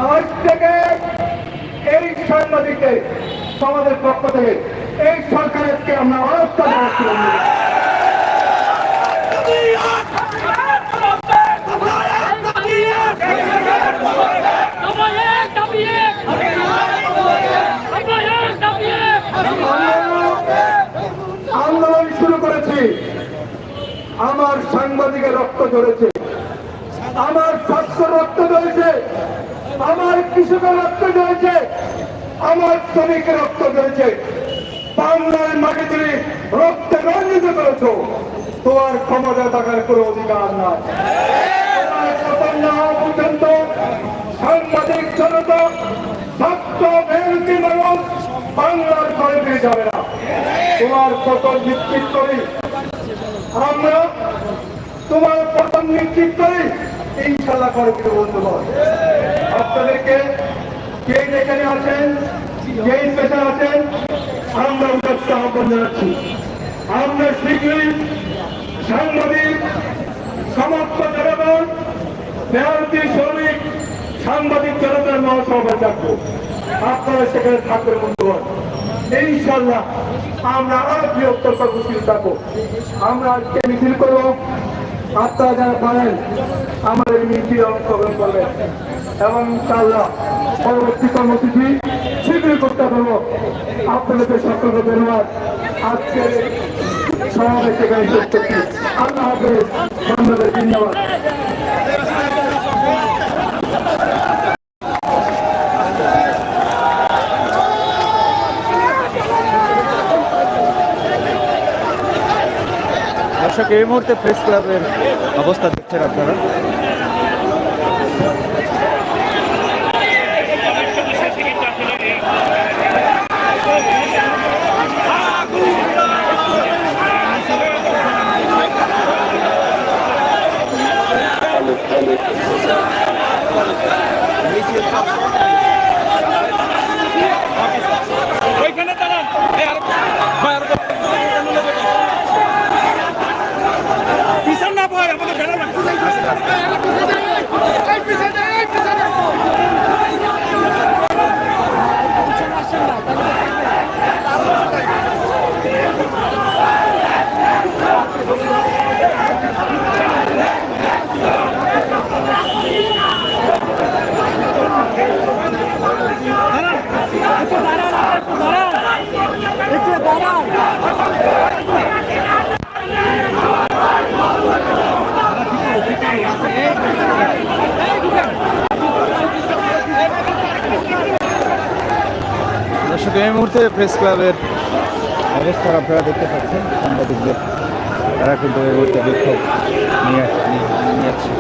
আজ থেকে এই সাংবাদিকদের সমাজের পক্ষ থেকে এই সরকারকে আমরা অবস্থা জানাচ্ছি। আন্দোলন শুরু করেছি, আমার সাংবাদিকের রক্ত ঝরেছে, আমার ছাত্র রক্ত ঝরেছে, আমার কৃষকের রক্ত ঝরেছে, আমার শ্রমিকের রক্ত ঝরেছে। বাংলার মাটি তুমি রক্তে রঞ্জিত করেছ, তোমার ক্ষমতা থাকার কোনো অধিকার নাই। পর্যন্ত সাংবাদিক জনতা, ছাত্র মেহনতি মানুষ বাংলার ঘরে ফিরে যাবে না। তোমার পতন নিশ্চিত করি আমরা, তোমার পতন নিশ্চিত করি ইনশাল্লাহ করে ফিরে বন্ধুগণ। আপনাদেরকে কে যেখানে আছেন, কে পেশা আছেন, আমরা উদ্দেশ্য আহ্বান জানাচ্ছি। আমরা শীঘ্রই সাংবাদিক সমস্ত জনগণ, মেহনতি শ্রমিক, সাংবাদিক জনতার মহাসভা ডাকবো। আপনারা সেখানে থাকবেন বন্ধুগণ। ইনশাল্লাহ আমরা আরো বৃহত্তর কর্মসূচি থাকবো। আমরা আজকে মিছিল করবো, আপনারা যারা পারেন আমাদের মিছিলে অংশগ্রহণ করবেন এবং ইনশাল্লাহ পরবর্তী কর্মসূচি শীঘ্রই করতে পারবো। আপনাদের সকলকে ধন্যবাদ। আজকের সমাবেশ এখানে শেষ করছি। আল্লাহ হাফেজ, ধন্যবাদ। দর্শক, এই মুহূর্তে প্রেস ক্লাবের অবস্থা দেখছেন আপনারা। দর্শক, এই মুহূর্তে প্রেস ক্লাবের অবস্থা আপনারা দেখতে পাচ্ছেন। সাংবাদিকদের তারা কিন্তু এই মুহূর্তে বিক্ষোভ নিয়ে আসছে।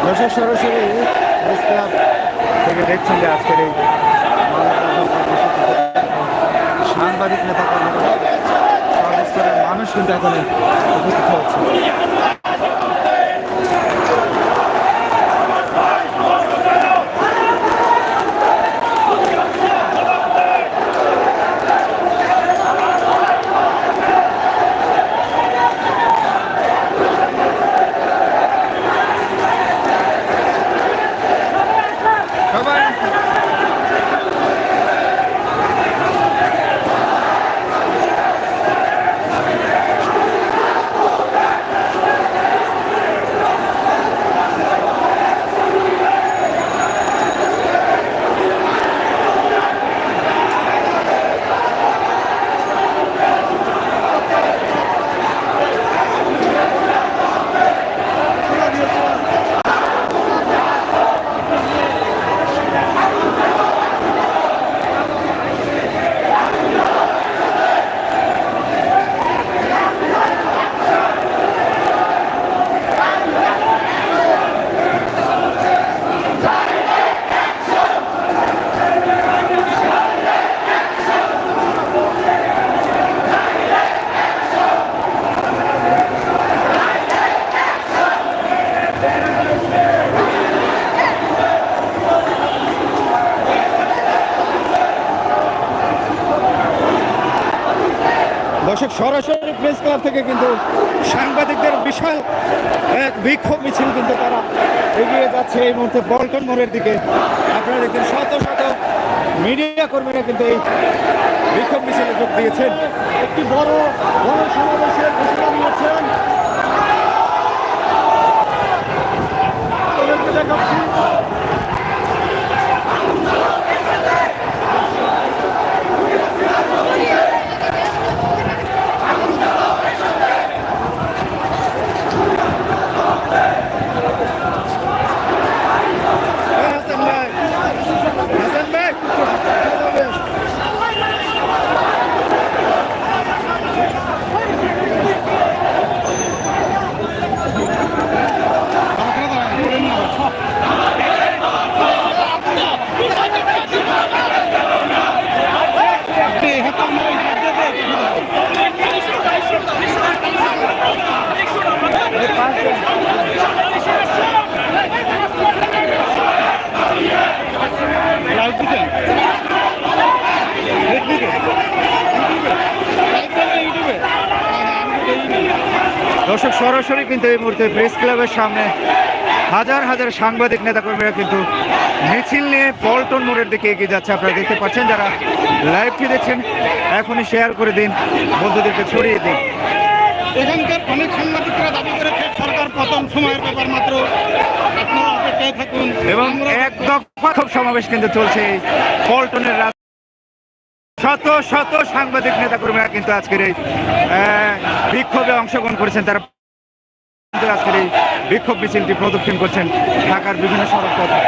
দর্শক, সরাসরি প্রেস ক্লাব থেকে দেখছেন যে আজকের এই সাংবাদিক নেতা কর্মীরা মানুষ কিন্তু এখন উপস্থিত হচ্ছে। দর্শক সরাসরি প্রেস ক্লাব থেকে কিন্তু সাংবাদিকদের বিশাল এক বিক্ষোভ মিছিল কিন্তু তারা এগিয়ে যাচ্ছে এই মুহূর্তে পল্টন মোড়ের দিকে। আপনারা দেখছেন শত শত মিডিয়া কর্মীরা কিন্তু এই বিক্ষোভ মিছিলে যোগ দিয়েছেন। একটি বড় বড় সমাবেশের ঘোষণা দিয়েছেন। দেখাচ্ছি দর্শক সরাসরি কিন্তু এই মুহূর্তে প্রেস ক্লাবের সামনে হাজার হাজার সাংবাদিক নেতাকর্মীরা কিন্তু মিছিল নিয়ে পল্টন মোড়ের দিকে এগিয়ে যাচ্ছে। আপনারা দেখতে পাচ্ছেন, যারা লাইভটি দেখছেন এখনই শেয়ার করে দিন, বন্ধুদেরকে ছড়িয়ে দিন। এখানকার অনেক সাংবাদিকরা দাবি করেছে সরকার পতন সময়ের ব্যাপার মাত্র, আপনারা অপেক্ষায় থাকুন। এবং এক দফা সমাবেশ কিন্তু চলছে এই পল্টনের শত শত সাংবাদিক নেতাকর্মীরা কিন্তু আজকের এই বিক্ষোভে অংশগ্রহণ করেছেন। তারা আজকের এই বিক্ষোভ মিছিলটি প্রদক্ষিণ করছেন ঢাকার বিভিন্ন সড়ক পথে।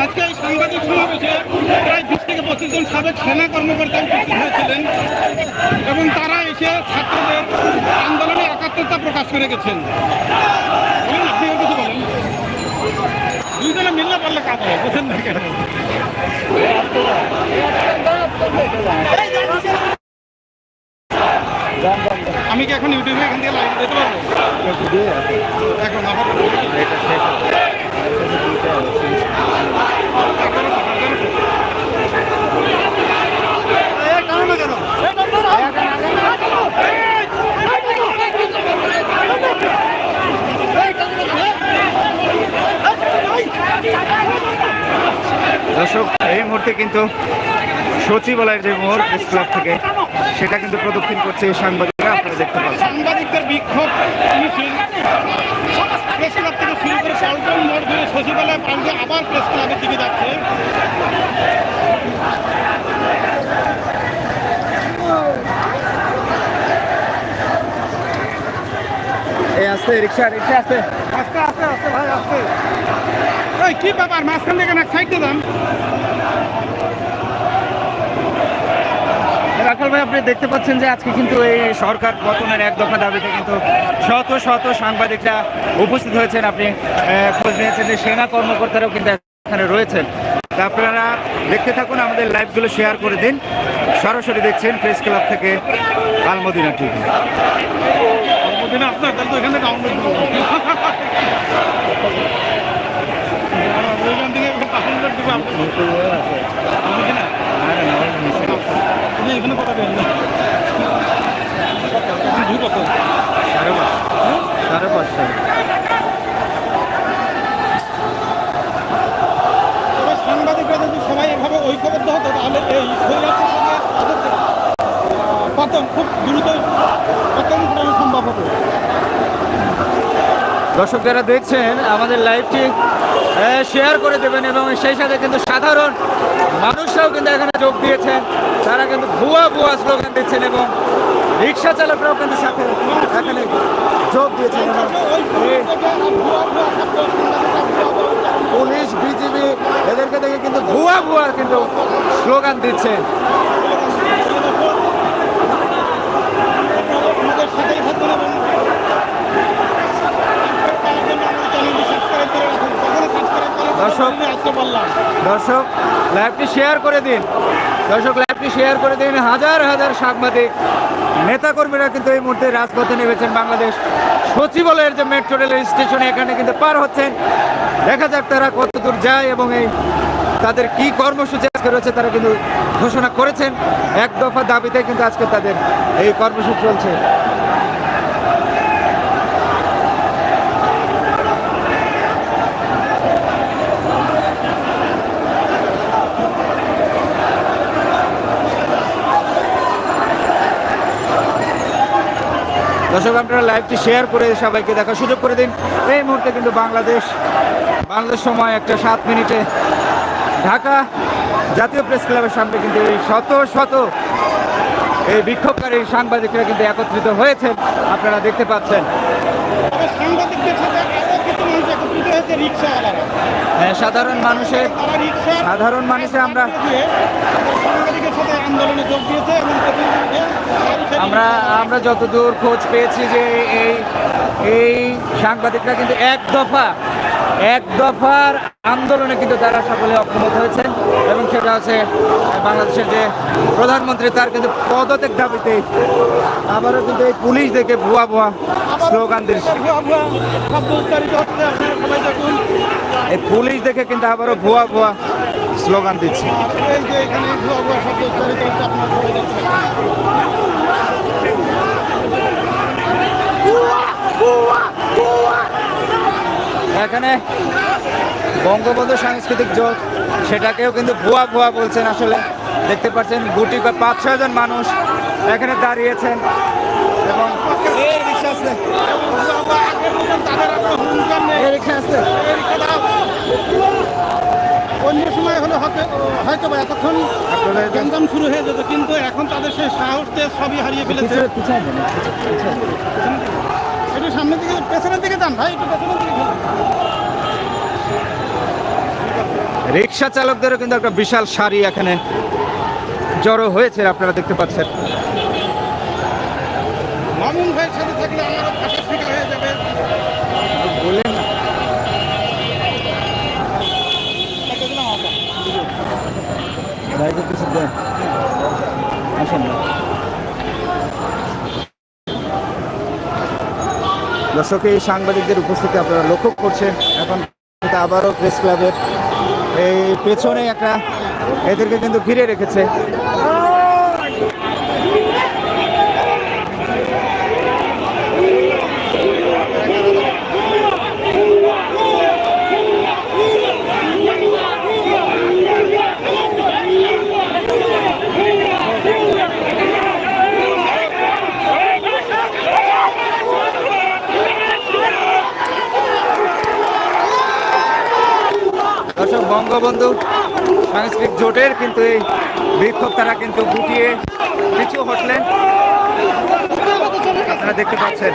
আজকে এই সাংবাদিক সমাবেশে প্রায় 20 থেকে 25 জন সাবেক সেনা কর্মকর্তা উপস্থিত হয়েছিলেন এবং তারা এসে ছাত্রদের আন্দোলনে একাত্মতা প্রকাশ করে গেছেন। আপনি কিছু বলেন, দুইজনে মিললে পারলে কাজ হবে, বুঝেন না কেন? আমি কি এখন ইউটিউবে এখান থেকে লাইভ দিতে পারবো? এখন আবার দর্শক এই মুহূর্তে কিন্তু সচিবালয়ের যে মোড় প্রেস ক্লাব থেকে সেটা কিন্তু প্রদক্ষিণ করছে সাংবাদিকরা। আপনারা দেখতে পাচ্ছেন সাংবাদিকদের বিক্ষোভ মিছিল প্রেস ক্লাব থেকে শুরু করে পল্টন মোড় ধরে সচিবালয় প্রান্তে আবার প্রেস ক্লাবের দিকে যাচ্ছে। এই আসতে রিক্সা রিক্সা আসতে আস্তে আস্তে আস্তে ভাই আস্তে। এই কি ব্যাপার, মাঝখান থেকে না সাইড দিয়ে যান। রাখাল ভাই, আপনি দেখতে পাচ্ছেন যে আজকে কিন্তু এই সরকার পতনের এক দফা দাবিতে কিন্তু শত শত সাংবাদিকরা উপস্থিত হয়েছেন। আপনি খোঁজ নিয়েছেন যে সেনা কর্মকর্তারাও কিন্তু এখানে রয়েছেন। তা আপনারা দেখতে থাকুন, আমাদের লাইভগুলো শেয়ার করে দিন। সরাসরি দেখছেন প্রেস ক্লাব থেকে আলমদিনা টিভি। আলমদিনা আপনার তাহলে তো এখানে ডাউনলোড করবো, ওইখান থেকে ডাউনলোড দেবো। আলমদিনা এখানে কথা বলেন না, কত 5:30। তবে সাংবাদিকরা যদি সবাই এভাবে ঐক্যবদ্ধ হতো তাহলে এই পতন খুব দ্রুত পতন করানো সম্ভব হতো। দর্শক যারা দেখছেন আমাদের লাইভটি শেয়ার করে দেবেন এবং সেই সাথে কিন্তু সাধারণ মানুষরাও কিন্তু এখানে যোগ দিয়েছেন। তারা কিন্তু ভুয়া ভুয়া স্লোগান দিচ্ছেন এবং রিক্সা চালকরাও কিন্তু সাথে এখানে যোগ দিয়েছেন। পুলিশ বিজিবি এদেরকে দেখে কিন্তু ভুয়া ভুয়া কিন্তু স্লোগান দিচ্ছেন। দর্শক লাইভটি শেয়ার করে দিন। দর্শক লাইভ লাইভটি শেয়ার করে দিন। হাজার হাজার সাংবাদিক নেতাকর্মীরা কিন্তু এই মুহূর্তে রাজপথে নেমেছেন। বাংলাদেশ সচিবালয়ের যে মেট্রো রেল স্টেশনে এখানে কিন্তু পার হচ্ছেন। দেখা যাক তারা কত দূর যায় এবং এই তাদের কি কর্মসূচি আজকে রয়েছে তারা কিন্তু ঘোষণা করেছেন। এক দফা দাবিতে কিন্তু আজকে তাদের এই কর্মসূচি চলছে। দর্শক আপনারা লাইভটি শেয়ার করে সবাইকে দেখার সুযোগ করে দিন। এই মুহূর্তে কিন্তু বাংলাদেশ সময় একটা 7 মিনিটে ঢাকা জাতীয় প্রেস ক্লাবের সামনে কিন্তু এই শত শত এই বিক্ষোভকারী সাংবাদিকরা কিন্তু একত্রিত হয়েছেন, আপনারা দেখতে পাচ্ছেন। তবে সাংবাদিকদের সাথে আরো কিছু মানুষ একত্রিত হয়েছে, রিক্সাওয়ালারা। হ্যাঁ, সাধারণ মানুষে আমরা সাংবাদিকের সাথে আন্দোলনে যোগ দিয়েছে এবং আমরা যতদূর খোঁজ পেয়েছি যে এই সাংবাদিকরা কিন্তু এক দফার আন্দোলনে কিন্তু তারা সকলে অক্ষমত হয়েছেন এবং সেটা হচ্ছে বাংলাদেশের যে প্রধানমন্ত্রী তার কিন্তু পদত্যাগ দাবিতে আবারও কিন্তু এই পুলিশ দেখে ভুয়া স্লোগান দিচ্ছে। এই পুলিশ দেখে কিন্তু আবারও ভুয়া স্লোগান দিচ্ছে। এখানে বঙ্গবন্ধু সাংস্কৃতিক জোট সেটাকেও কিন্তু ভুয়া বলছেন। আসলে দেখতে পাচ্ছেন গুটি 5-6 জন মানুষ এখানে দাঁড়িয়েছেন এবং অন্য সময় হলে হয়তো বা এতক্ষণ গঞ্জাম শুরু হয়ে যেত, কিন্তু এখন তাদের সেই সাহস সবই হারিয়ে ফেলেছে। একটু সামনের দিকে, পেছনের দিকে যান ভাই, একটু পেছনের দিকে। রিক্সা চালকদেরও কিন্তু একটা বিশাল সারি এখানে জড়ো হয়েছে, আপনারা দেখতে পাচ্ছেন। মামুন ভাইয়ের সাথে থাকলে আমারও ভাষা শেখা হয়ে যাবে। বলেন দর্শক, এই সাংবাদিকদের উপস্থিতি আপনারা লক্ষ্য করছেন। এখন আবারও প্রেস ক্লাবের এই পেছনে একটা এদেরকে কিন্তু ঘিরে রেখেছে। দর্শক, বঙ্গবন্ধু সাংস্কৃতিক জোটের কিন্তু এই বিক্ষোভ তারা কিন্তু গুটিয়ে পিছু হটলেন, আপনারা দেখতে পাচ্ছেন।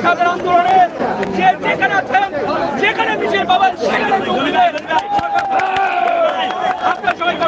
এখন আমরা আন্দোলনে যেখানে আছেন, যেখানে মিছিল পাবেন সেখানে আপনার সবাই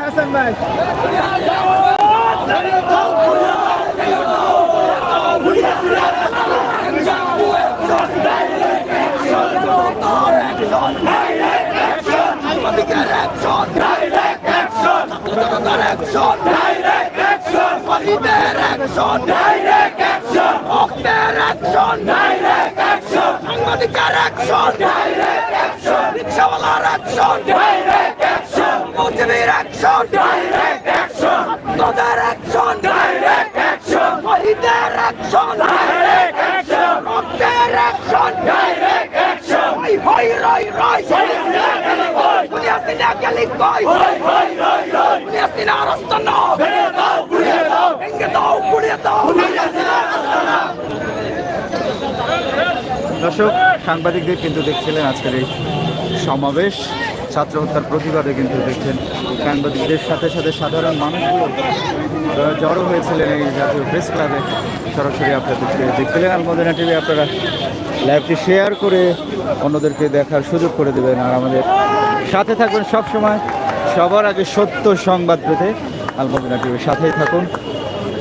হাসান ভাই শহীদের অ্যাকশন ডাইরেক্ট অ্যাকশন, মুক্তের অ্যাকশন ডাইরেক্ট অ্যাকশন, সাংবাদিকের অ্যাকশন ডাইরেক্ট অ্যাকশন, রিকশাওয়ালার অ্যাকশন ডাইরেক্ট অ্যাকশন, মুজিবের অ্যাকশন ডাইরেক্ট অ্যাকশন, তোদের অ্যাকশন ডাইরেক্ট অ্যাকশন, শহীদের অ্যাকশন ডাইরেক্ট অ্যাকশন, মুক্তের অ্যাকশন ডাইরেক্ট অ্যাকশন, হই হই রই রই পুলিয়াসিনা গেলি কই, হই হই রই রই পুলিয়াসিনা রাস্তানা ভেঙে দাও গুড়িয়ে দাও, ভেঙে দাও গুড়িয়ে দাও পুলিয়াসিনা রাস্তানা। দর্শক, সাংবাদিকদের কিন্তু দেখছিলেন আজকের এই সমাবেশ, ছাত্র হত্যার প্রতিবাদে কিন্তু দেখছেন সাংবাদিকদের সাথে সাথে সাধারণ মানুষগুলো জড়ো হয়েছিলেন এই জাতীয় প্রেস ক্লাবে। সরাসরি আপনাদেরকে দেখছিলেন আলমদিনা টিভি। আপনারা লাইভটি শেয়ার করে অন্যদেরকে দেখার সুযোগ করে দেবেন, আর আমাদের সাথে থাকবেন সব সময়, সবার আগে সত্য সংবাদ পেতে আলমদিনা টিভির সাথেই থাকুন।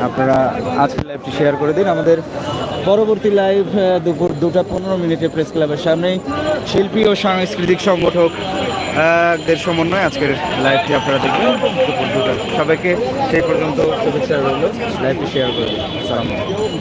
আপনারা আজকের লাইভটি শেয়ার করে দিন। আমাদের পরবর্তী লাইভ দুপুর 2:15 প্রেস ক্লাবের সামনেই শিল্পী ও সাংস্কৃতিক সংগঠকদের সমন্বয়ে আজকের লাইভটি আপনারা দেখবেন দুপুর 2টা। সবাইকে সেই পর্যন্ত শুভেচ্ছা রইল। লাইভটি শেয়ার করে দিন। আসসালামু আলাইকুম।